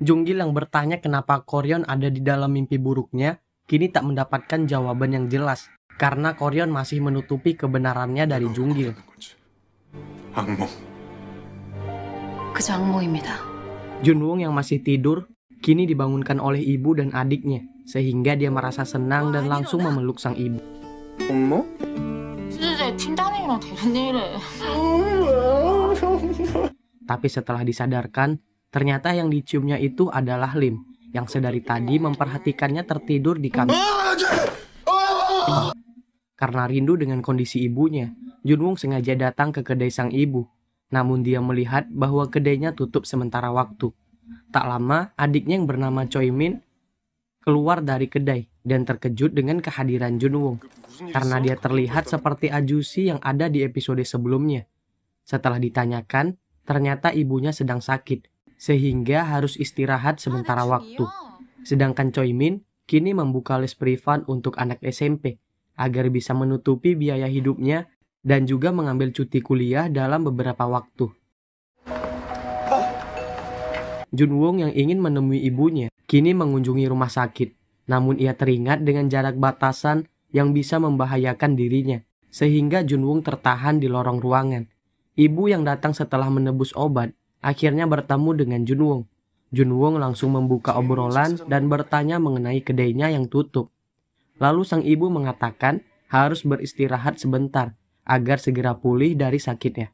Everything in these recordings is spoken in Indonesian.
Junggil yang bertanya kenapa Koryon ada di dalam mimpi buruknya, kini tak mendapatkan jawaban yang jelas, karena Koryon masih menutupi kebenarannya dari Junggil. 악몽. 그저 악몽입니다. Junwoo yang masih tidur, kini dibangunkan oleh ibu dan adiknya, sehingga dia merasa senang dan langsung memeluk sang ibu. 엄마? 진짜 팀장님이랑 되는 일을. Tapi setelah disadarkan, ternyata yang diciumnya itu adalah Lim, yang sedari tadi memperhatikannya tertidur di kantor. Karena rindu dengan kondisi ibunya, Junwoo sengaja datang ke kedai sang ibu. Namun dia melihat bahwa kedainya tutup sementara waktu. Tak lama, adiknya yang bernama Choi Min keluar dari kedai dan terkejut dengan kehadiran Junwoo. Karena dia terlihat seperti Ajusi yang ada di episode sebelumnya. Setelah ditanyakan, ternyata ibunya sedang sakit, sehingga harus istirahat sementara waktu. Sedangkan Choi Min kini membuka les privat untuk anak SMP, agar bisa menutupi biaya hidupnya dan juga mengambil cuti kuliah dalam beberapa waktu. Junwoo yang ingin menemui ibunya kini mengunjungi rumah sakit, namun ia teringat dengan jarak batasan yang bisa membahayakan dirinya, sehingga Junwoo tertahan di lorong ruangan. Ibu yang datang setelah menebus obat akhirnya bertemu dengan Junwoo. Junwoo langsung membuka obrolan dan bertanya mengenai kedainya yang tutup. Lalu sang ibu mengatakan harus beristirahat sebentar agar segera pulih dari sakitnya.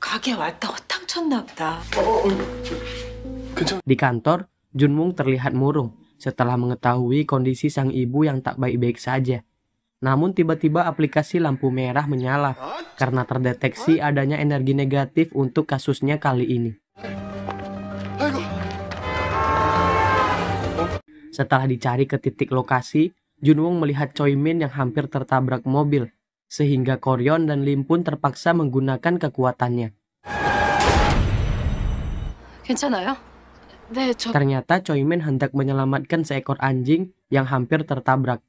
가게 왔다고 땅 쳤나 보다. Di kantor, Junwoo terlihat murung setelah mengetahui kondisi sang ibu yang tak baik-baik saja. Namun tiba-tiba aplikasi lampu merah menyala karena terdeteksi adanya energi negatif untuk kasusnya kali ini. Setelah dicari ke titik lokasi, Junwoo melihat Choi Min yang hampir tertabrak mobil, sehingga Koryon dan Lim pun terpaksa menggunakan kekuatannya. 괜찮아요? 네, Ternyata Choi Min hendak menyelamatkan seekor anjing yang hampir tertabrak.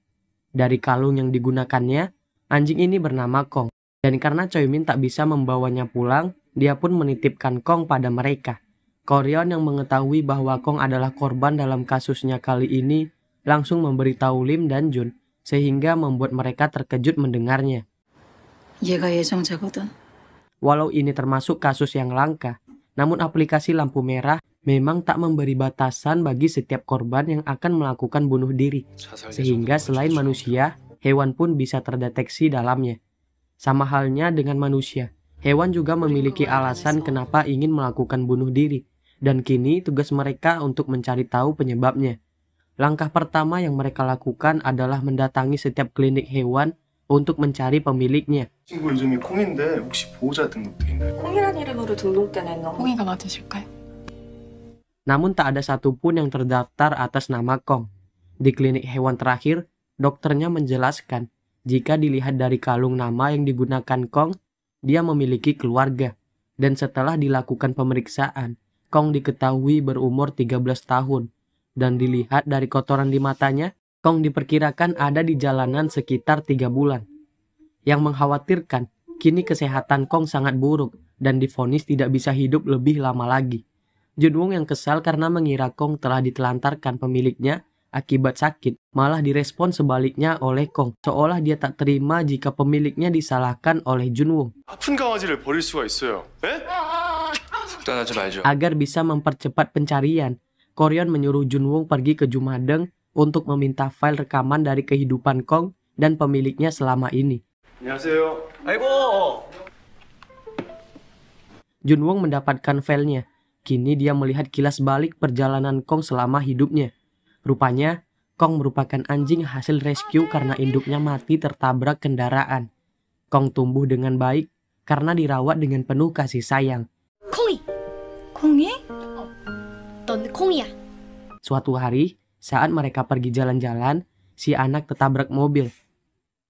Dari kalung yang digunakannya, anjing ini bernama Kong. Dan karena Choi Min tak bisa membawanya pulang, dia pun menitipkan Kong pada mereka. Koryon yang mengetahui bahwa Kong adalah korban dalam kasusnya kali ini, langsung memberitahu Lim dan Jun, sehingga membuat mereka terkejut mendengarnya. 얘가 예정자거든. Walau ini termasuk kasus yang langka, namun aplikasi lampu merah memang tak memberi batasan bagi setiap korban yang akan melakukan bunuh diri, sehingga selain manusia, hewan pun bisa terdeteksi dalamnya. Sama halnya dengan manusia, hewan juga memiliki alasan kenapa ingin melakukan bunuh diri, dan kini tugas mereka untuk mencari tahu penyebabnya. Langkah pertama yang mereka lakukan adalah mendatangi setiap klinik hewan untuk mencari pemiliknya. 친구 이름이 콩인데 혹시 보호자 등록돼 있나요? 콩이란 이름으로 등록된 애는 홍이가 맞으실까요? Namun tak ada satupun yang terdaftar atas nama Kong. Di klinik hewan terakhir, dokternya menjelaskan jika dilihat dari kalung nama yang digunakan Kong, dia memiliki keluarga. Dan setelah dilakukan pemeriksaan, Kong diketahui berumur 13 tahun. Dan dilihat dari kotoran di matanya, Kong diperkirakan ada di jalanan sekitar 3 bulan. Yang mengkhawatirkan, kini kesehatan Kong sangat buruk dan divonis tidak bisa hidup lebih lama lagi. Junwoo yang kesal karena mengira Kong telah ditelantarkan pemiliknya akibat sakit, malah direspon sebaliknya oleh Kong, seolah dia tak terima jika pemiliknya disalahkan oleh Junwoo. 아픈 강아지를 버릴 수가 있어요. 에? 속단하지 말죠. Agar bisa mempercepat pencarian, Koryon menyuruh Junwoo pergi ke Jumadeng untuk meminta file rekaman dari kehidupan Kong dan pemiliknya selama ini. 안녕하세요. 아이고. Junwoo mendapatkan filenya. Kini dia melihat kilas balik perjalanan Kong selama hidupnya. Rupanya, Kong merupakan anjing hasil rescue karena induknya mati tertabrak kendaraan. Kong tumbuh dengan baik karena dirawat dengan penuh kasih sayang. 콩이, 콩이? 넌 콩이야. Suatu hari, saat mereka pergi jalan-jalan, si anak tertabrak mobil,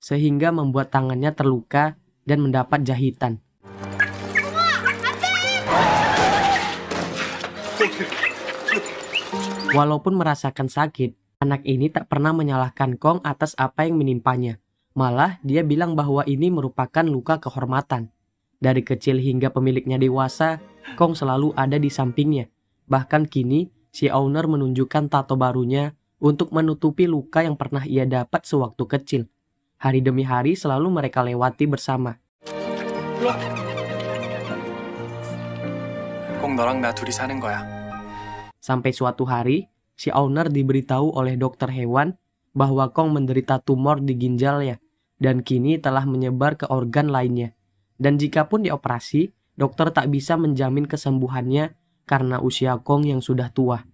sehingga membuat tangannya terluka dan mendapat jahitan. Walaupun merasakan sakit, anak ini tak pernah menyalahkan Kong atas apa yang menimpanya. Malah, dia bilang bahwa ini merupakan luka kehormatan. Dari kecil hingga pemiliknya dewasa, Kong selalu ada di sampingnya. Bahkan kini, Si owner menunjukkan tato barunya untuk menutupi luka yang pernah ia dapat sewaktu kecil. Hari demi hari selalu mereka lewati bersama. 꼭 너랑 나 둘이 사는 거야. Sampai suatu hari, si owner diberitahu oleh dokter hewan bahwa Kong menderita tumor di ginjalnya dan kini telah menyebar ke organ lainnya. Dan jikapun dioperasi, dokter tak bisa menjamin kesembuhannya karena usia Kong yang sudah tua.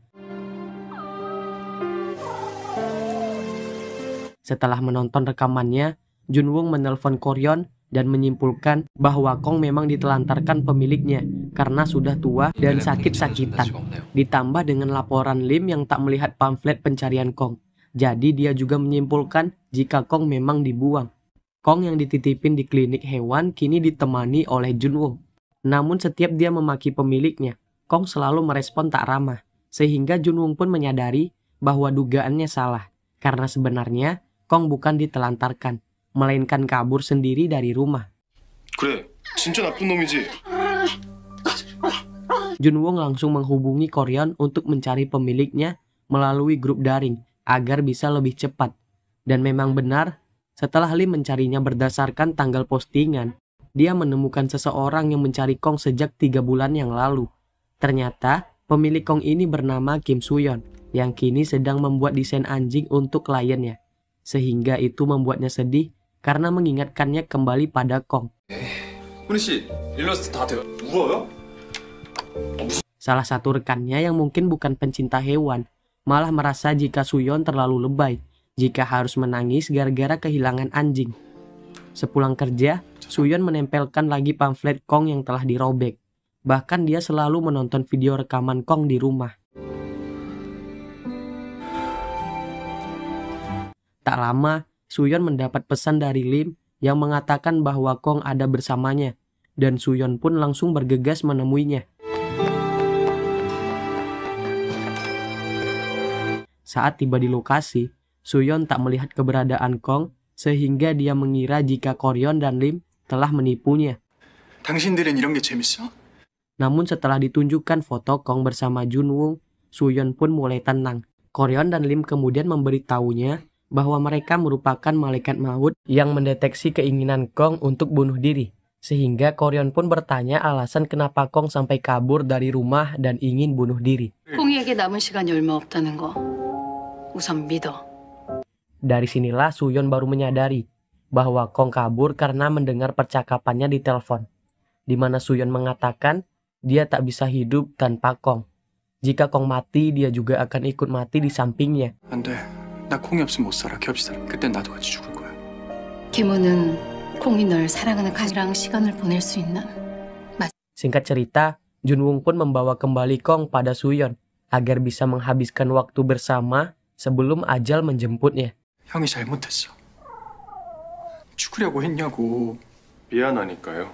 Setelah menonton rekamannya, Junwoong menelpon Koryon dan menyimpulkan bahwa Kong memang ditelantarkan pemiliknya karena sudah tua dan sakit-sakitan. Ditambah dengan laporan Lim yang tak melihat pamflet pencarian Kong. Jadi dia juga menyimpulkan jika Kong memang dibuang. Kong yang dititipin di klinik hewan kini ditemani oleh Junwoong. Namun setiap dia memaki pemiliknya, Kong selalu merespon tak ramah. Sehingga Junwoong pun menyadari bahwa dugaannya salah. Karena sebenarnya Kong bukan ditelantarkan, melainkan kabur sendiri dari rumah. 그래, 진짜 나쁜 놈이지. Junwoong langsung menghubungi Koryon untuk mencari pemiliknya melalui grup daring agar bisa lebih cepat. Dan memang benar, setelah Lim mencarinya berdasarkan tanggal postingan, dia menemukan seseorang yang mencari Kong sejak 3 bulan yang lalu. Ternyata, pemilik Kong ini bernama Kim Suyon, yang kini sedang membuat desain anjing untuk kliennya. Sehingga itu membuatnya sedih karena mengingatkannya kembali pada Kong. 훈이 씨, 일러스트 다 돼요. 울어요? Salah satu rekannya yang mungkin bukan pencinta hewan, malah merasa jika Suyon terlalu lebay, jika harus menangis gara-gara kehilangan anjing. Sepulang kerja, Suyon menempelkan lagi pamflet Kong yang telah dirobek. Bahkan dia selalu menonton video rekaman Kong di rumah. Tak lama, Suyon mendapat pesan dari Lim yang mengatakan bahwa Kong ada bersamanya, dan Suyon pun langsung bergegas menemuinya. Saat tiba di lokasi, Suyon tak melihat keberadaan Kong, sehingga dia mengira jika Koryon dan Lim telah menipunya. 당신들은 이런 게 재밌어? Namun setelah ditunjukkan foto Kong bersama Junwoong, Suyon pun mulai tenang. Koryon dan Lim kemudian memberitahunya bahwa mereka merupakan malaikat maut yang mendeteksi keinginan Kong untuk bunuh diri. Sehingga Koryon pun bertanya alasan kenapa Kong sampai kabur dari rumah dan ingin bunuh diri. 콩이에게 남은 시간이 얼마 없다는 거 우선 믿어. Dari sinilah Suyon baru menyadari bahwa Kong kabur karena mendengar percakapannya di telepon, di mana Suyon mengatakan dia tak bisa hidup tanpa Kong. Jika Kong mati, dia juga akan ikut mati di sampingnya. 안 돼. 나 콩이 없으면 못 살아. 겹이 살아. 그땐 나도 같이 죽을 거야. 김우는 콩이 널 사랑하는 가지랑 시간을 보낼 수 있나? Singkat cerita, Junwoong pun membawa kembali Kong pada Suyon agar bisa menghabiskan waktu bersama sebelum ajal menjemputnya. 형이 잘못했어. 죽으려고 했냐고. 미안하니까요.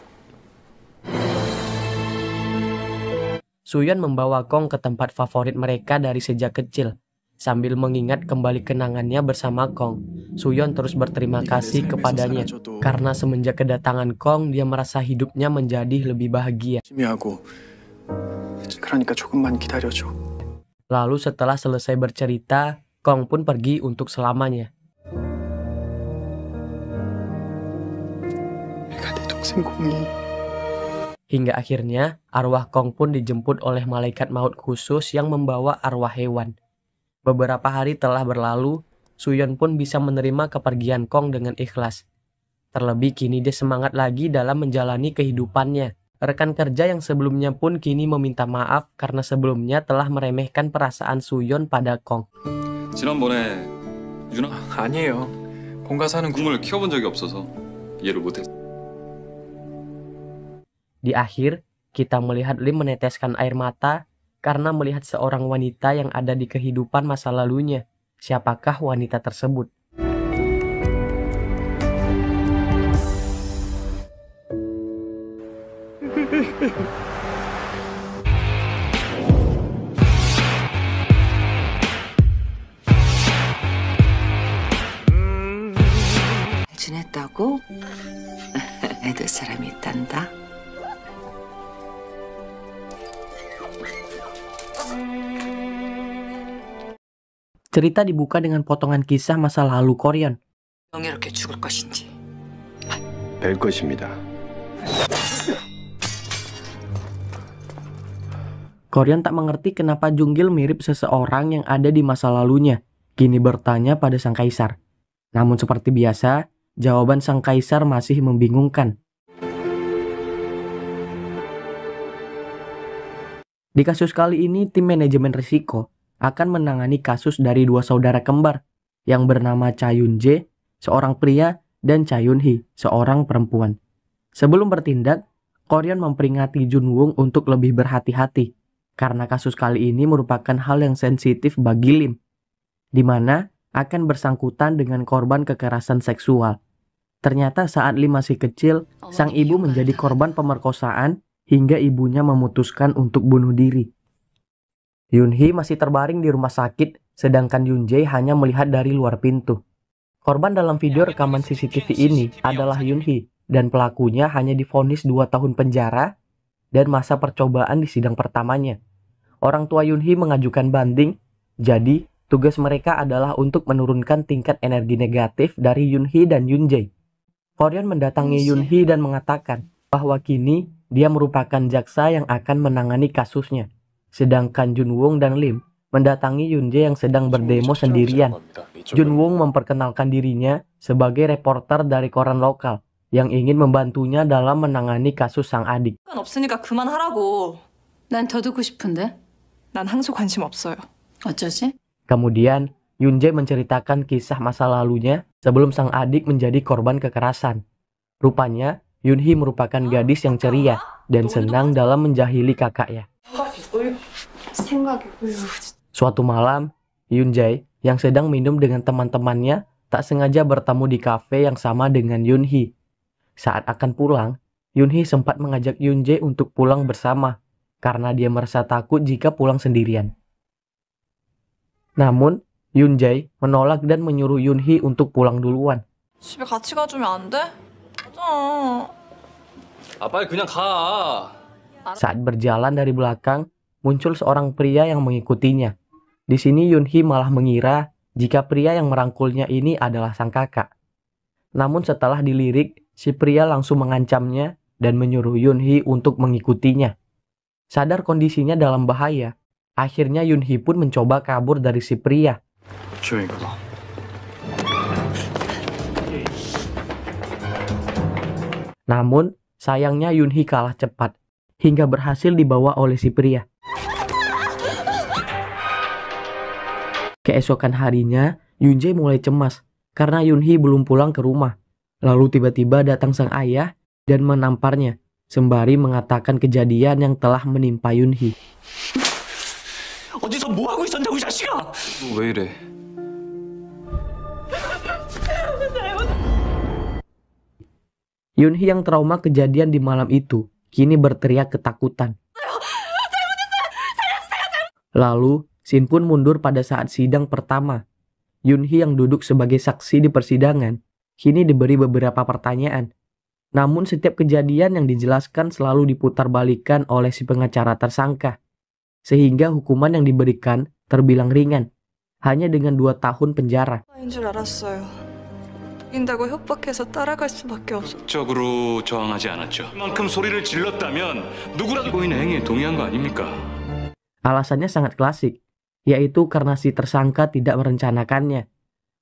Suyon membawa Kong ke tempat favorit mereka dari sejak kecil. Sambil mengingat kembali kenangannya bersama Kong, Suyon terus berterima kasih kepadanya karena semenjak kedatangan Kong dia merasa hidupnya menjadi lebih bahagia. 하고. 그러니까 조금만 기다려줘. Lalu setelah selesai bercerita, Kong pun pergi untuk selamanya. 내가 내 동생 콩이. Hingga akhirnya arwah Kong pun dijemput oleh malaikat maut khusus yang membawa arwah hewan. Beberapa hari telah berlalu, Suyon pun bisa menerima kepergian Kong dengan ikhlas. Terlebih kini dia semangat lagi dalam menjalani kehidupannya. Rekan kerja yang sebelumnya pun kini meminta maaf karena sebelumnya telah meremehkan perasaan Suyon pada Kong. 지난번에 유나 아니에요. 공가 사는 국물을 키워본 적이 없어서 이해를 못했어. Di akhir, kita melihat Lim meneteskan air mata karena melihat seorang wanita yang ada di kehidupan masa lalunya. Siapakah wanita tersebut? 지냈다고? 애들 사람이 있단다. Cerita dibuka dengan potongan kisah masa lalu Koryon. 명예롭게 죽을 것인지. 뵐 것입니다. Koryon tak mengerti kenapa Junggil mirip seseorang yang ada di masa lalunya. Kini bertanya pada sang kaisar. Namun seperti biasa, jawaban sang kaisar masih membingungkan. Di kasus kali ini, tim manajemen risiko akan menangani kasus dari dua saudara kembar yang bernama Cha Yun-jae, seorang pria, dan Cha Yun-hee, seorang perempuan. Sebelum bertindak, Koryon memperingati Junwoong untuk lebih berhati-hati karena kasus kali ini merupakan hal yang sensitif bagi Lim, di mana akan bersangkutan dengan korban kekerasan seksual. Ternyata saat Lim masih kecil, sang ibu menjadi korban pemerkosaan hingga ibunya memutuskan untuk bunuh diri. Yun-hee masih terbaring di rumah sakit, sedangkan Yun-jae hanya melihat dari luar pintu. Korban dalam video rekaman CCTV ini adalah Yun-hee, dan pelakunya hanya divonis 2 tahun penjara dan masa percobaan di sidang pertamanya. Orang tua Yun-hee mengajukan banding, jadi tugas mereka adalah untuk menurunkan tingkat energi negatif dari Yun-hee dan Yun-jae. Koryon mendatangi Yun-hee dan mengatakan bahwa kini dia merupakan jaksa yang akan menangani kasusnya. Sedangkan Junwoong dan Lim mendatangi Yun-jae yang sedang berdemo sendirian. Junwoong memperkenalkan dirinya sebagai reporter dari koran lokal yang ingin membantunya dalam menangani kasus sang adik. 없으니까 그만하라고. 난 더 듣고 싶은데. 난 항소 관심 없어요. 어쩌지? Kemudian, Yun-jae menceritakan kisah masa lalunya sebelum sang adik menjadi korban kekerasan. Rupanya, Yun-hee merupakan gadis yang ceria dan senang dalam menjahili kakaknya. Suatu malam, Yun-jae yang sedang minum dengan teman-temannya tak sengaja bertemu di kafe yang sama dengan Yun-hee. Saat akan pulang, Yun-hee sempat mengajak Yun-jae untuk pulang bersama karena dia merasa takut jika pulang sendirian. Namun, Yun-jae menolak dan menyuruh Yun-hee untuk pulang duluan. 집에 같이 가주면 안 돼? 가자. 아, 빨리 그냥 가. Saat berjalan dari belakang, muncul seorang pria yang mengikutinya. Di sini Yun-hee malah mengira jika pria yang merangkulnya ini adalah sang kakak. Namun setelah dilirik, si pria langsung mengancamnya dan menyuruh Yun-hee untuk mengikutinya. Sadar kondisinya dalam bahaya, akhirnya Yun-hee pun mencoba kabur dari si pria. 조용히 가봐. Namun, sayangnya Yun-hee kalah cepat, hingga berhasil dibawa oleh si pria. Keesokan harinya, Yun-jae mulai cemas karena Yun-hee belum pulang ke rumah. Lalu tiba-tiba datang sang ayah dan menamparnya, sembari mengatakan kejadian yang telah menimpa Yun-hee. 어디서 뭐 하고 있었냐고 이 자식아! 왜 이래? Yun-hee yang trauma kejadian di malam itu, kini berteriak ketakutan. Lalu, Shin pun mundur pada saat sidang pertama. Yun-hee yang duduk sebagai saksi di persidangan, kini diberi beberapa pertanyaan. Namun setiap kejadian yang dijelaskan selalu diputarbalikkan oleh si pengacara tersangka. Sehingga hukuman yang diberikan terbilang ringan, hanya dengan 2 tahun penjara. 인 줄 알았어요. 이긴다고 협박해서 따라갈 수밖에 없어. 적으로 저항하지 않았죠. 그만큼 소리를 질렀다면 누구라도 고인의 행위에 동의한 거 아닙니까? Alasannya sangat klasik, yaitu karena si tersangka tidak merencanakannya.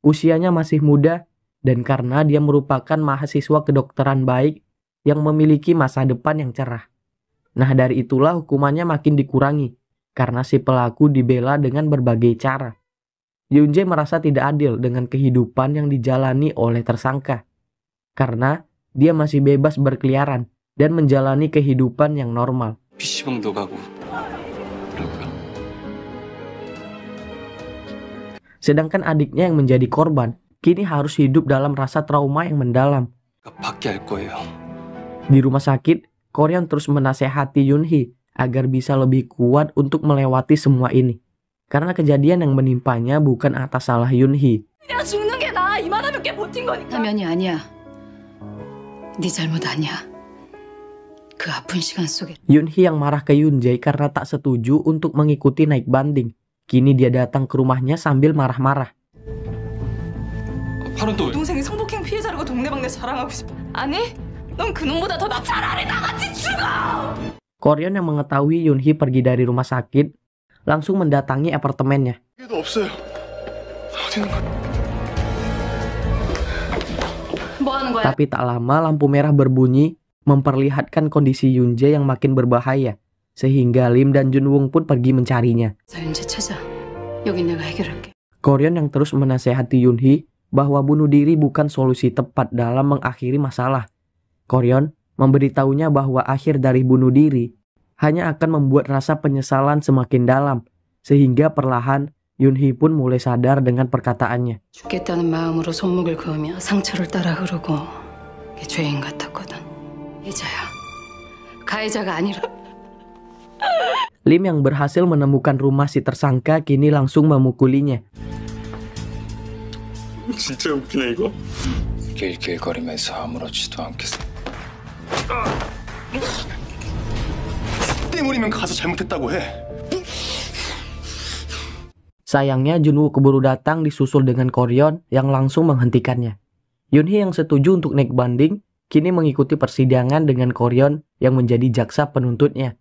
Usianya masih muda, dan karena dia merupakan mahasiswa kedokteran baik yang memiliki masa depan yang cerah. Nah, dari itulah hukumannya makin dikurangi, karena si pelaku dibela dengan berbagai cara. Yun-jae merasa tidak adil dengan kehidupan yang dijalani oleh tersangka, karena dia masih bebas berkeliaran dan menjalani kehidupan yang normal. PC방도 가고 그러고요. Sedangkan adiknya yang menjadi korban, kini harus hidup dalam rasa trauma yang mendalam. 받게 할 거예요. Di rumah sakit, Koryon terus menasehati Yun-hee agar bisa lebih kuat untuk melewati semua ini. Karena kejadian yang menimpanya bukan atas salah Yun-hee. 내가 죽는 게 나아. 이만하면 꽤 버틴 거니까. 사면이 아니야. 네 잘못 아니야. 그 아픈 시간 속에 Yun-hee yang marah ke Yun-jae karena tak setuju untuk mengikuti naik banding. Kini dia datang ke rumahnya sambil marah-marah. 팔은 또 왜? 동생이 성폭행 피해자라고 동네방네 자랑하고 싶어. 아니, 넌 그놈보다 더 나. 차라리 나같이 죽어! Koryon yang mengetahui Yunhee pergi dari rumah sakit langsung mendatangi apartemennya. 이게도 없어요. 어디 있는 거야? 뭐 하는 거야? Tapi tak lama lampu merah berbunyi memperlihatkan kondisi Yoonjae yang makin berbahaya. Sehingga Lim dan Junwoong pun pergi mencarinya. 윤재 찾아. 여긴 내가 해결할게. Koryon yang terus menasehati Yunhee bahwa bunuh diri bukan solusi tepat dalam mengakhiri masalah. Koryon memberitahunya bahwa akhir dari bunuh diri hanya akan membuat rasa penyesalan semakin dalam. Sehingga perlahan Yunhee pun mulai sadar dengan perkataannya. 죽겠다는 마음으로 손목을 그으며 상처를 따라 흐르고 그게 죄인 같았거든. 가해자야. 가해자가 아니라. Lim yang berhasil menemukan rumah si tersangka kini langsung memukulinya. 진짜 웃기네 이거. 길길거리면서 아무렇지도 않겠어. 때문이면 가서 잘못했다고 해. Sayangnya Junwoo keburu datang disusul dengan Koryon yang langsung menghentikannya. Yunhee yang setuju untuk naik banding kini mengikuti persidangan dengan Koryon yang menjadi jaksa penuntutnya.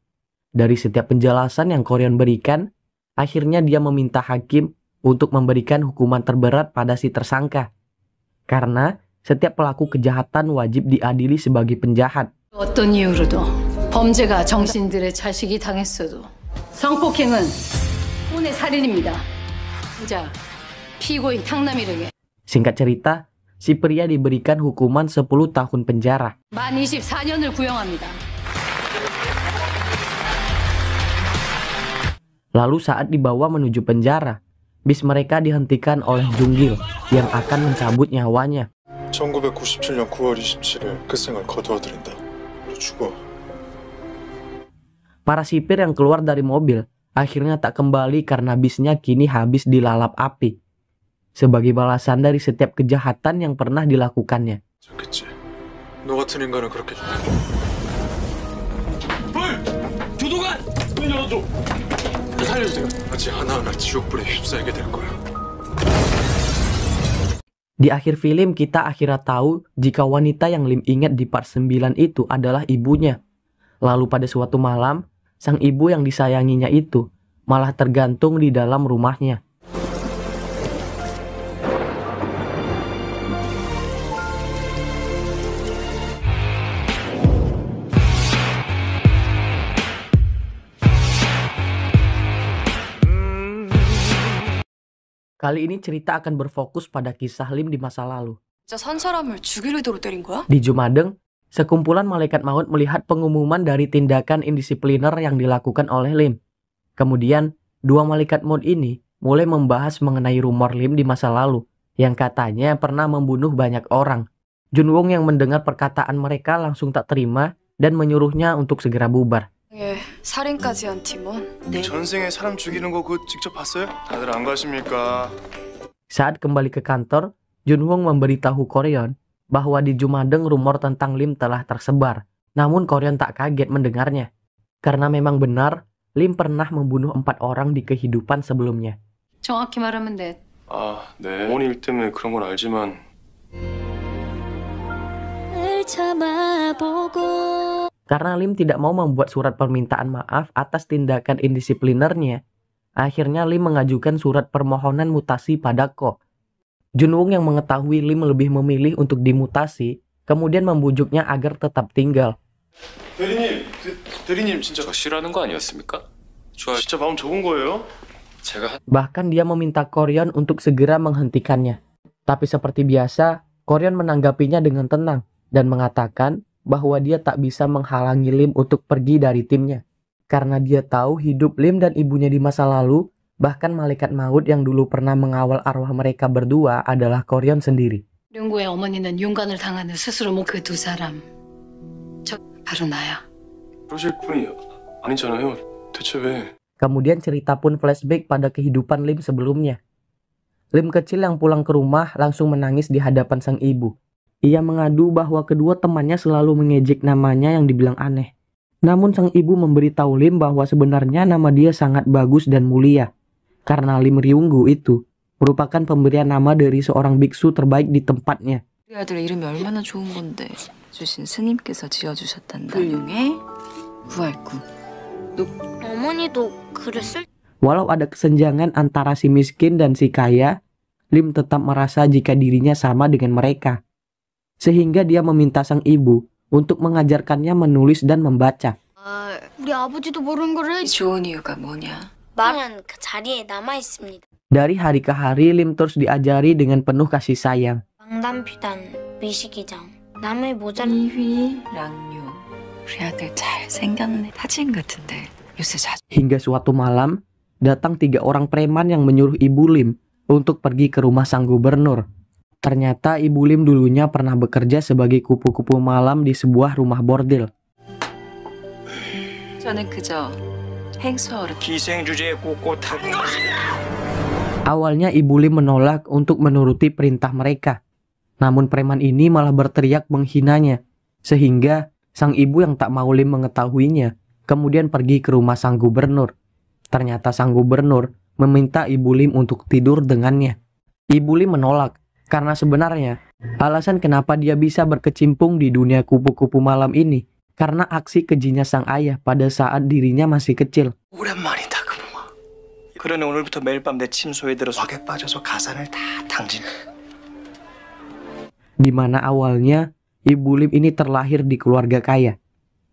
Dari setiap penjelasan yang Koryon berikan, akhirnya dia meminta hakim untuk memberikan hukuman terberat pada si tersangka. Karena setiap pelaku kejahatan wajib diadili sebagai penjahat. 어떤 이유로도 범죄가 정신들의 자식이 당했어도 성폭행은 혼의 살인입니다. 자, 피고인 탕남이르게 Singkat cerita, si pria diberikan hukuman 10 tahun penjara. 만 24년을 구형합니다. Lalu saat dibawa menuju penjara, bis mereka dihentikan oleh Junggil yang akan mencabut nyawanya. 1997년 9월 27일 끝생을 거두어들인다. 너 죽어. Para sipir yang keluar dari mobil akhirnya tak kembali karena bisnya kini habis dilalap api. Sebagai balasan dari setiap kejahatan yang pernah dilakukannya. 좋겠지. 너 같은 인간은 그렇게 교도관! 문 열어줘. 살려주세요. 아직 하나하나 지옥불에 휩싸이게 될 거야. Di akhir film kita akhirnya tahu jika wanita yang Lim ingat di part 9 itu adalah ibunya. Lalu pada suatu malam, sang ibu yang disayanginya itu malah tergantung di dalam rumahnya. Kali ini cerita akan berfokus pada kisah Lim di masa lalu. 진짜 산 사람을 죽일 의도로 때린 거야? Di Jumadeng, sekumpulan malaikat maut melihat pengumuman dari tindakan indisipliner yang dilakukan oleh Lim. Kemudian, dua malaikat maut ini mulai membahas mengenai rumor Lim di masa lalu, yang katanya pernah membunuh banyak orang. Junwoong yang mendengar perkataan mereka langsung tak terima dan menyuruhnya untuk segera bubar. 예, 살인까지 한 팀원. 전생에 사람 죽이는 거 그거 직접 봤어요? 다들 안 가십니까? Saat kembali ke kantor, Junwoong memberitahu Koryon bahwa di Jumadeng rumor tentang Lim telah tersebar. Namun Koryon tak kaget mendengarnya. Karena memang benar, Lim pernah membunuh 4 orang di kehidupan sebelumnya. 정확히 말하면 돼. 아, 네. 어머니 일 때문에 그런 건 알지만 Karena Lim tidak mau membuat surat permintaan maaf atas tindakan indisiplinernya, akhirnya Lim mengajukan surat permohonan mutasi pada Ko. Junwoong yang mengetahui Lim lebih memilih untuk dimutasi, kemudian membujuknya agar tetap tinggal. 대리님 진짜 싫어하는 거 아니었습니까? 진짜 마음 접은 거예요? 제가 Bahkan dia meminta Koryon untuk segera menghentikannya. Tapi seperti biasa, Koryon menanggapinya dengan tenang dan mengatakan bahwa dia tak bisa menghalangi Lim untuk pergi dari timnya. Karena dia tahu hidup Lim dan ibunya di masa lalu, bahkan malaikat maut yang dulu pernah mengawal arwah mereka berdua adalah Koryon sendiri. 룡구의 어머니는 윤관을 당하는 스스로 못 그 두 사람. 저 바로 나야. 그러실 분이 아니잖아요. 대체 왜? Kemudian cerita pun flashback pada kehidupan Lim sebelumnya. Lim kecil yang pulang ke rumah langsung menangis di hadapan sang ibu. Ia mengadu bahwa kedua temannya selalu mengejek namanya yang dibilang aneh. Namun sang ibu memberitahu Lim bahwa sebenarnya nama dia sangat bagus dan mulia. karena Lim Ryunggu itu merupakan pemberian nama dari seorang biksu terbaik di tempatnya. 우리 아들 이름이 얼마나 좋은 건데 주신 스님께서 지어주셨단다. 훌륭해 구할구. 어머니도 그랬을 Walau ada kesenjangan antara si miskin dan si kaya, Lim tetap merasa jika dirinya sama dengan mereka. Sehingga dia meminta sang ibu untuk mengajarkannya menulis dan membaca. 우리 아버지도 모르는 거를 좋은 이유가 뭐냐? 말은 그 자리에 남아 있습니다. Dari hari ke hari, Lim terus diajari dengan penuh kasih sayang. 왕담피단 미식이장 남의 모자를 이휘 랑요. 우리 아들 잘 생겼네. 타진 같은데 요새 자주. Hingga suatu malam, datang 3 orang preman yang menyuruh Ibu Lim untuk pergi ke rumah sang gubernur. Ternyata Ibu Lim dulunya pernah bekerja sebagai kupu-kupu malam di sebuah rumah bordil. 저는 그저 행수어를 기생 주제에 꼿꼿한 Awalnya Ibu Lim menolak untuk menuruti perintah mereka. Namun preman ini malah berteriak menghinanya, sehingga sang ibu yang tak mau Lim mengetahuinya, kemudian pergi ke rumah sang gubernur. Ternyata sang gubernur meminta Ibu Lim untuk tidur dengannya. Ibu Lim menolak, karena sebenarnya alasan kenapa dia bisa berkecimpung di dunia kupu-kupu malam ini, karena aksi kejinya sang ayah pada saat dirinya masih kecil. 오랜만이다 그놈아. 그러니 오늘부터 매일 밤 내 침소에 들어서 확에 빠져서 가산을 다 당진. Di mana awalnya Ibu Lim ini terlahir di keluarga kaya.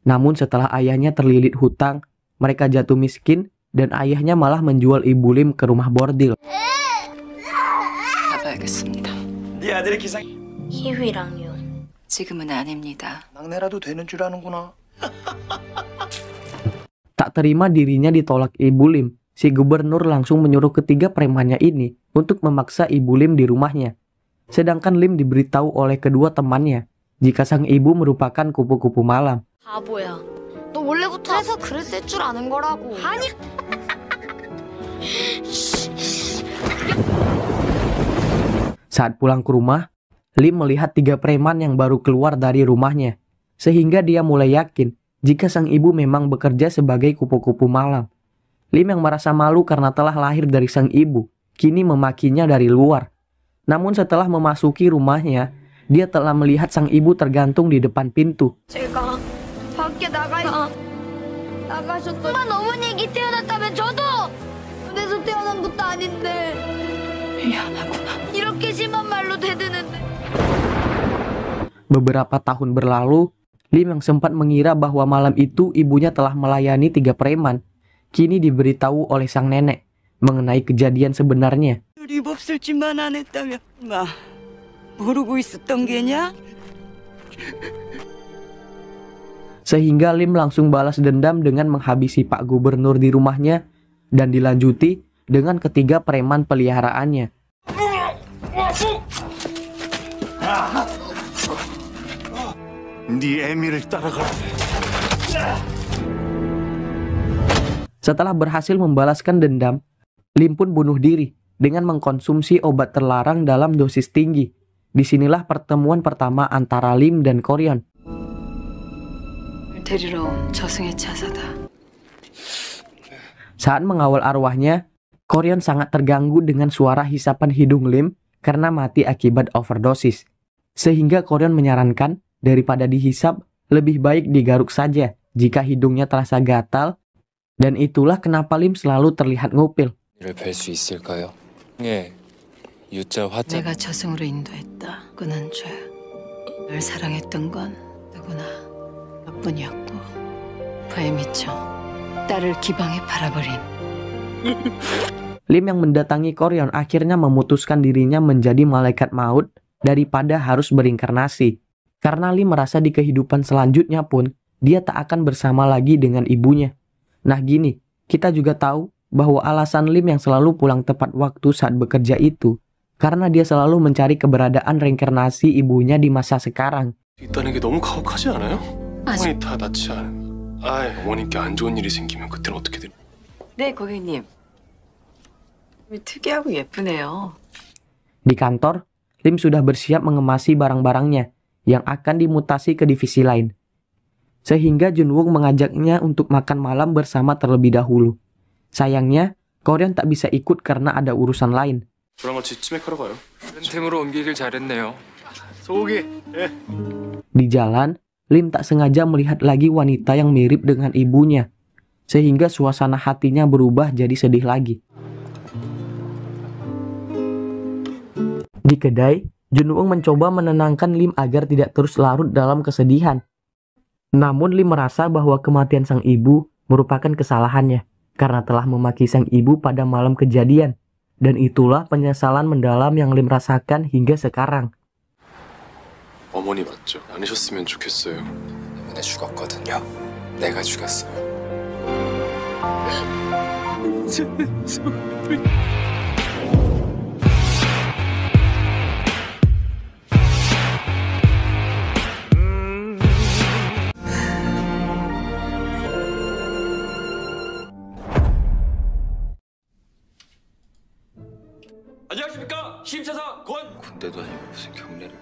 Namun setelah ayahnya terlilit hutang, mereka jatuh miskin dan ayahnya malah menjual Ibu Lim ke rumah bordil. 가봐야겠습니다. 네 아들의 기상 희휘랑요. 지금은 아닙니다. 막내라도 되는 줄 아는구나. Tak terima dirinya ditolak Ibu Lim, si gubernur langsung menyuruh ketiga premannya ini untuk memaksa Ibu Lim di rumahnya. Sedangkan Lim diberitahu oleh kedua temannya jika sang ibu merupakan kupu-kupu malam. 바보야. 너 원래부터 해서 그랬을 줄 아는 거라고. 아니. Saat pulang ke rumah, Lim melihat 3 preman yang baru keluar dari rumahnya, sehingga dia mulai yakin jika sang ibu memang bekerja sebagai kupu-kupu malam. Lim yang merasa malu karena telah lahir dari sang ibu, kini memakinya dari luar. Namun setelah memasuki rumahnya, dia telah melihat sang ibu tergantung di depan pintu. 제가 밖에 나가셨던 어머니에게 태어났다면 저도 눈에서 태어난 것도 아닌데 미안하구나. 이렇게 심한 말로 대드는데. Beberapa tahun berlalu, Lim yang sempat mengira bahwa malam itu ibunya telah melayani 3 preman, kini diberitahu oleh sang nenek mengenai kejadian sebenarnya. 입 없을 짓만 안 했다면 모르고 있었던 게냐? Sehingga Lim langsung balas dendam dengan menghabisi Pak Gubernur di rumahnya dan dilanjuti dengan ketiga preman peliharaannya. 네 애미를 따라가라. Setelah berhasil membalaskan dendam, Lim pun bunuh diri dengan mengkonsumsi obat terlarang dalam dosis tinggi. Disinilah pertemuan pertama antara Lim dan Koryon. 데리러 온 저승의 차사다. Saat mengawal arwahnya, Koryon sangat terganggu dengan suara hisapan hidung Lim karena mati akibat overdosis. Sehingga Koryon menyarankan daripada dihisap, lebih baik digaruk saja jika hidungnya terasa gatal. Dan itulah kenapa Lim selalu terlihat ngupil. 이를 뵐 수 있을까요? 예, 유자 화자. 내가 저승으로 인도했다. 그는 죄. 널 사랑했던 건 누구나 너뿐이었고 부에 미쳐 딸을 기방에 팔아버린. Lim yang mendatangi Koryon akhirnya memutuskan dirinya menjadi malaikat maut daripada harus berinkarnasi. Karena Lim merasa di kehidupan selanjutnya pun dia tak akan bersama lagi dengan ibunya. Nah gini, kita juga tahu bahwa alasan Lim yang selalu pulang tepat waktu saat bekerja itu karena dia selalu mencari keberadaan reinkarnasi ibunya di masa sekarang. 있다는 게 너무 가혹하지 않아요? 아직 어머니 다 낫지 않아요? 어머니께 안 좋은 일이 생기면 그때는 어떻게 돼요? 네, 고객님. 특이하고 예쁘네요. Di kantor, Lim sudah bersiap mengemasi barang-barangnya yang akan dimutasi ke divisi lain. Sehingga Junwook mengajaknya untuk makan malam bersama terlebih dahulu. Sayangnya, Koryon tak bisa ikut karena ada urusan lain. 저랑 같이 치맥하러 가요. 팀으로 옮기길 잘했네요. 소고기. 예. Di jalan, Lim tak sengaja melihat lagi wanita yang mirip dengan ibunya, sehingga suasana hatinya berubah jadi sedih lagi. Di kedai, Junwoong mencoba menenangkan Lim agar tidak terus larut dalam kesedihan. Namun Lim merasa bahwa kematian sang ibu merupakan kesalahannya, karena telah memaki sang ibu pada malam kejadian. Dan itulah penyesalan mendalam yang Lim rasakan hingga sekarang. 어머니 맞죠? 아니셨으면 좋겠어요. 때문에 죽었거든요. 내가 죽였어요. 안녕하십니까 심사상 권. 군대도 아니고 무슨 경례를.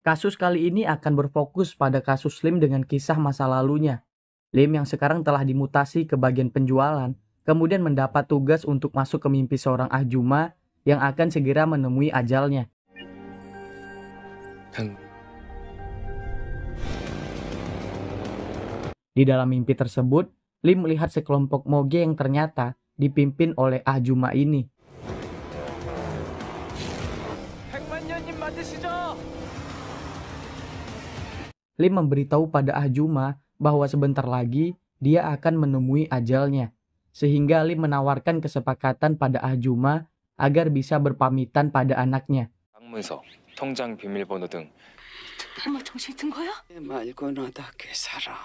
Kasus kali ini akan berfokus pada kasus Lim dengan kisah masa lalunya. Lim yang sekarang telah dimutasi ke bagian penjualan, kemudian mendapat tugas untuk masuk ke mimpi seorang ahjuma yang akan segera menemui ajalnya. Di dalam mimpi tersebut, Lim melihat sekelompok moge yang ternyata dipimpin oleh ahjuma ini. Lim memberitahu pada ahjuma bahwa sebentar lagi dia akan menemui ajalnya, sehingga Lim menawarkan kesepakatan pada ahjuma agar bisa berpamitan pada anaknya. 방문서, 통장 비밀번호 등. 할머 정신 든 거야? 말고 너답게 살아.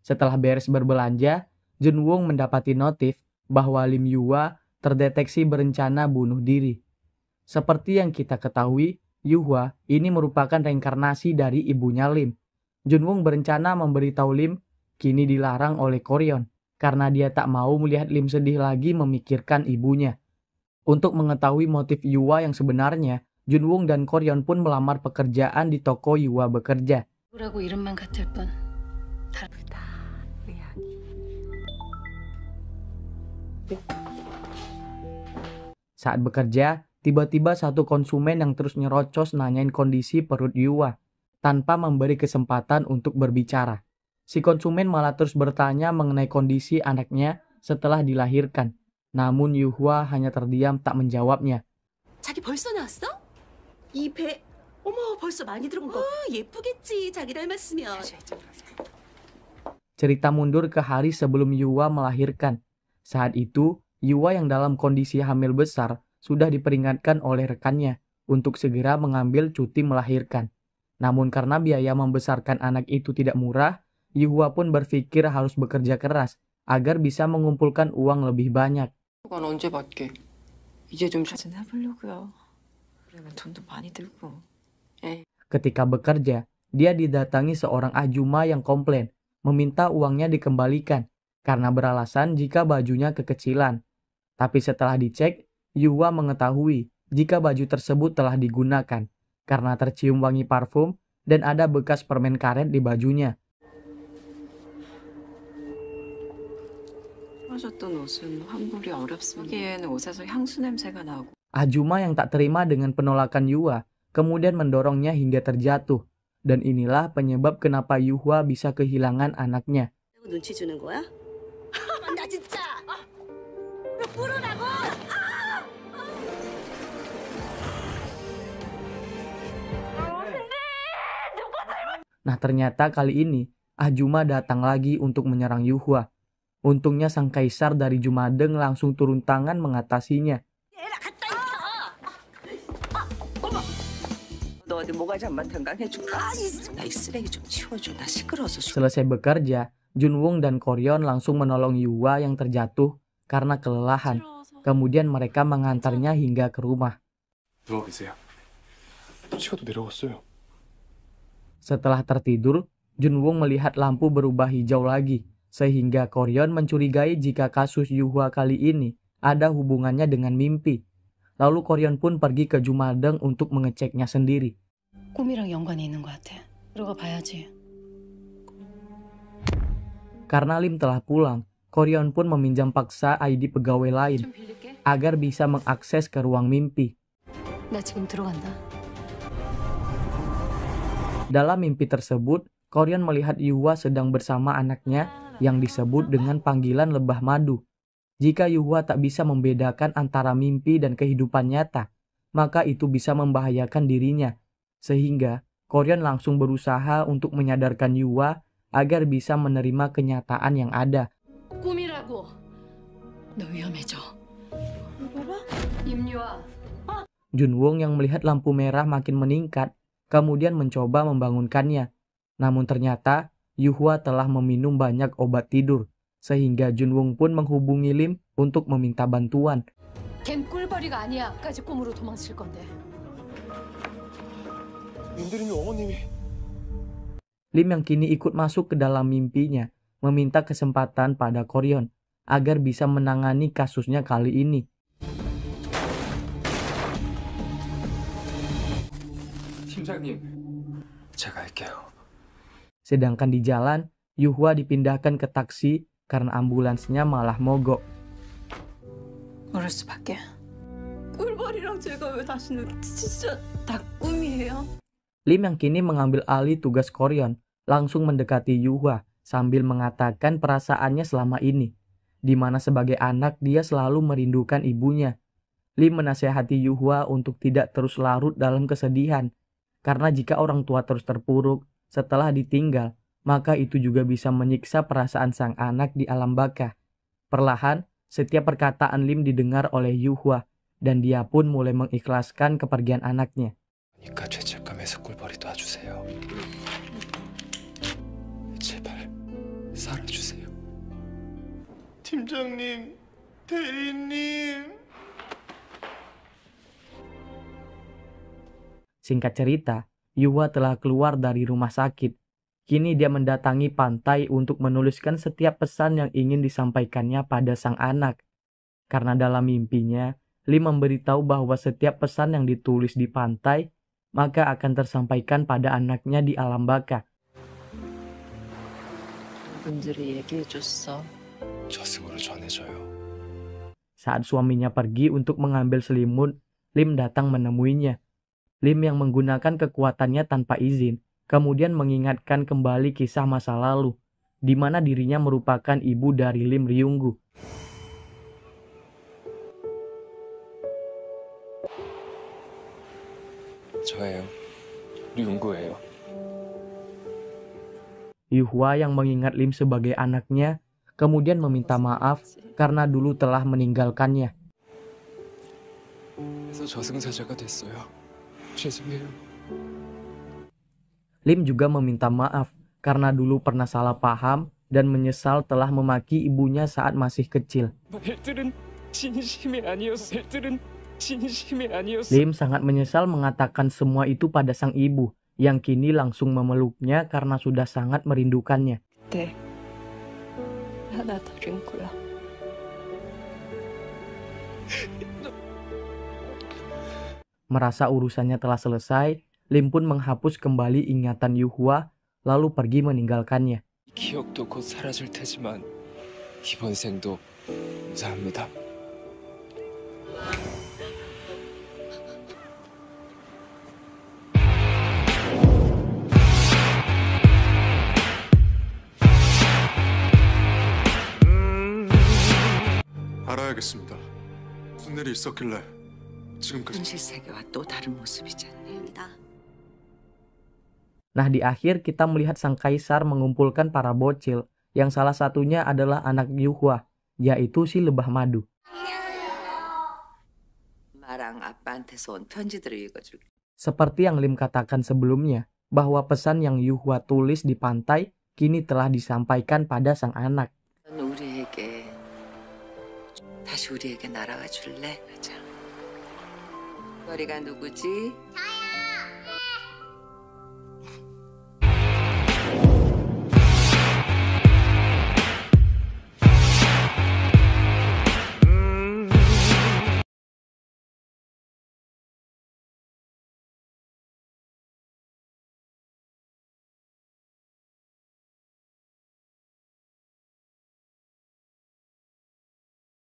Setelah beres berbelanja, Junwoong mendapati notif bahwa Lim Yuhwa terdeteksi berencana bunuh diri. Seperti yang kita ketahui, Yuhwa ini merupakan reinkarnasi dari ibunya Lim. Junwoong berencana memberitahu Lim kini dilarang oleh Koryon karena dia tak mau melihat Lim sedih lagi memikirkan ibunya. Untuk mengetahui motif Yuhwa yang sebenarnya, Junwoong dan Koryon pun melamar pekerjaan di toko Yuhwa bekerja. 라고 이름만 같을 뿐 다르다. Saat bekerja, tiba-tiba satu konsumen yang terus nyerocos nanyain kondisi perut Yuhwa tanpa memberi kesempatan untuk berbicara. Si konsumen malah terus bertanya mengenai kondisi anaknya setelah dilahirkan. Namun Yuhwa hanya terdiam tak menjawabnya. 자기 벌써 나왔어? 이 배, 어머 벌써 많이 들어온 거. 예쁘겠지 자기 닮았으면. Cerita mundur ke hari sebelum Yuhwa melahirkan. Saat itu, Yuhwa yang dalam kondisi hamil besar sudah diperingatkan oleh rekannya untuk segera mengambil cuti melahirkan. Namun karena biaya membesarkan anak itu tidak murah, Yuhwa pun berpikir harus bekerja keras agar bisa mengumpulkan uang lebih banyak. 그건 언제 받게? 이제 좀 해보려고요. 그러면 돈도 많이 들고. Ketika bekerja, dia didatangi seorang ahjuma yang komplain, meminta uangnya dikembalikan karena beralasan jika bajunya kekecilan. Tapi setelah dicek, Yuhwa mengetahui jika baju tersebut telah digunakan karena tercium wangi parfum dan ada bekas permen karet di bajunya. 하셨던 옷은 환불이 어렵습니다. 여기에는 옷에서 향수 냄새가 나고. Ahjuma yang tak terima dengan penolakan Yuhwa kemudian mendorongnya hingga terjatuh. Dan inilah penyebab kenapa Yuhwa bisa kehilangan anaknya. 눈치 주는 거야? 나 진짜. 부르라고. Nah ternyata kali ini ahjuma datang lagi untuk menyerang Yuhwa. Untungnya sang kaisar dari Jumadeng langsung turun tangan mengatasinya. 너 어디 뭐가 잘못한가 해줄까? 나 이 쓰레기 좀 치워줘. 나 시끄러워서. Selesai bekerja, Junwoong dan Koryon langsung menolong Yuhwa yang terjatuh karena kelelahan. Kemudian mereka mengantarnya hingga ke rumah. 누워 계세요. 토치가도 내려갔어요. Setelah tertidur, Junwoong melihat lampu berubah hijau lagi, sehingga Koryon mencurigai jika kasus Yuhwa kali ini ada hubungannya dengan mimpi. Lalu Koryon pun pergi ke Jumadeng untuk mengeceknya sendiri. 꿈이랑 연관이 있는 것 같아. 들어가 봐야지. Karena Lim telah pulang, Koryon pun meminjam paksa ID pegawai lain agar bisa mengakses ke ruang mimpi. 나 지금 들어간다. Dalam mimpi tersebut, Koryon melihat Yuhwa sedang bersama anaknya yang disebut dengan panggilan lebah madu. Jika Yuhwa tak bisa membedakan antara mimpi dan kehidupan nyata, maka itu bisa membahayakan dirinya. Sehingga Koryon langsung berusaha untuk menyadarkan Yuhwa agar bisa menerima kenyataan yang ada. 꿈이라고. 너 위험해져. 임유아. Junwon yang melihat lampu merah makin meningkat, kemudian mencoba membangunkannya. Namun ternyata Yuhwa telah meminum banyak obat tidur, sehingga Junwon pun menghubungi Lim untuk meminta bantuan. 걘 꿀벌이가 아니야까지 꿈으로 도망칠 건데. 민들이는 어머님이 Lim yang kini ikut masuk ke dalam mimpinya, meminta kesempatan pada Koryon agar bisa menangani kasusnya kali ini. 팀장님, 제가 할게요. Sedangkan di jalan, Yuhwa dipindahkan ke taksi karena ambulansnya malah mogok. 모를 수밖에. 꿀벌이랑 제가 왜 다시는 진짜 다 꿈이에요? Lim yang kini mengambil alih tugas Koryon langsung mendekati Yuhwa sambil mengatakan perasaannya selama ini, di mana sebagai anak dia selalu merindukan ibunya. Lim menasehati Yuhwa untuk tidak terus larut dalam kesedihan, karena jika orang tua terus terpuruk setelah ditinggal, maka itu juga bisa menyiksa perasaan sang anak di alam baka. Perlahan, setiap perkataan Lim didengar oleh Yuhwa, dan dia pun mulai mengikhlaskan kepergian anaknya. 그러니까 죄책감에서 꿀벌이 놔주세요. 제발 살아주세요. 팀장님, 대리님. Singkat cerita, Yuhwa telah keluar dari rumah sakit. Kini dia mendatangi pantai untuk menuliskan setiap pesan yang ingin disampaikannya pada sang anak. Karena dalam mimpinya, Lim memberitahu bahwa setiap pesan yang ditulis di pantai, maka akan tersampaikan pada anaknya di alam baka. 분들이 얘기해줬어. 저승으로 전해줘요. Saat suaminya pergi untuk mengambil selimut, Lim datang menemuinya. Lim yang menggunakan kekuatannya tanpa izin, kemudian mengingatkan kembali kisah masa lalu, di mana dirinya merupakan ibu dari Lim Ryunggu. 저예요. 류웅구예요. Yuhwa yang mengingat Lim sebagai anaknya, kemudian meminta maaf karena dulu telah meninggalkannya. 그래서 저승사자가 됐어요. 죄송해요. Lim juga meminta maaf karena dulu pernah salah paham dan menyesal telah memaki ibunya saat masih kecil. 말들은 진심이 아니었어. 말들은 진심이 아니었어. Lim sangat menyesal mengatakan semua itu pada sang ibu, yang kini langsung memeluknya karena sudah sangat merindukannya. 네. 하나 더 링크야. Merasa urusannya telah selesai, Lim pun menghapus kembali ingatan Yuhwa, lalu pergi meninggalkannya. 기억도 곧 사라질 테지만 이번 생도 감사합니다. 알아야겠습니다. 무슨 일이 있었길래 지금까지. 현실 세계와 또 다른 모습이잖니. Nah, di akhir kita melihat sang kaisar mengumpulkan para bocil, yang salah satunya adalah anak Yuhwa, yaitu si lebah madu. 엄마랑 아빠한테서 온 편지들을 읽어줄게. Seperti yang Lim katakan sebelumnya, bahwa pesan yang Yuhwa tulis di pantai kini telah disampaikan pada sang anak. 넌 우리에게 다시 우리에게 날아가 줄래? 가자. 머리가 누구지?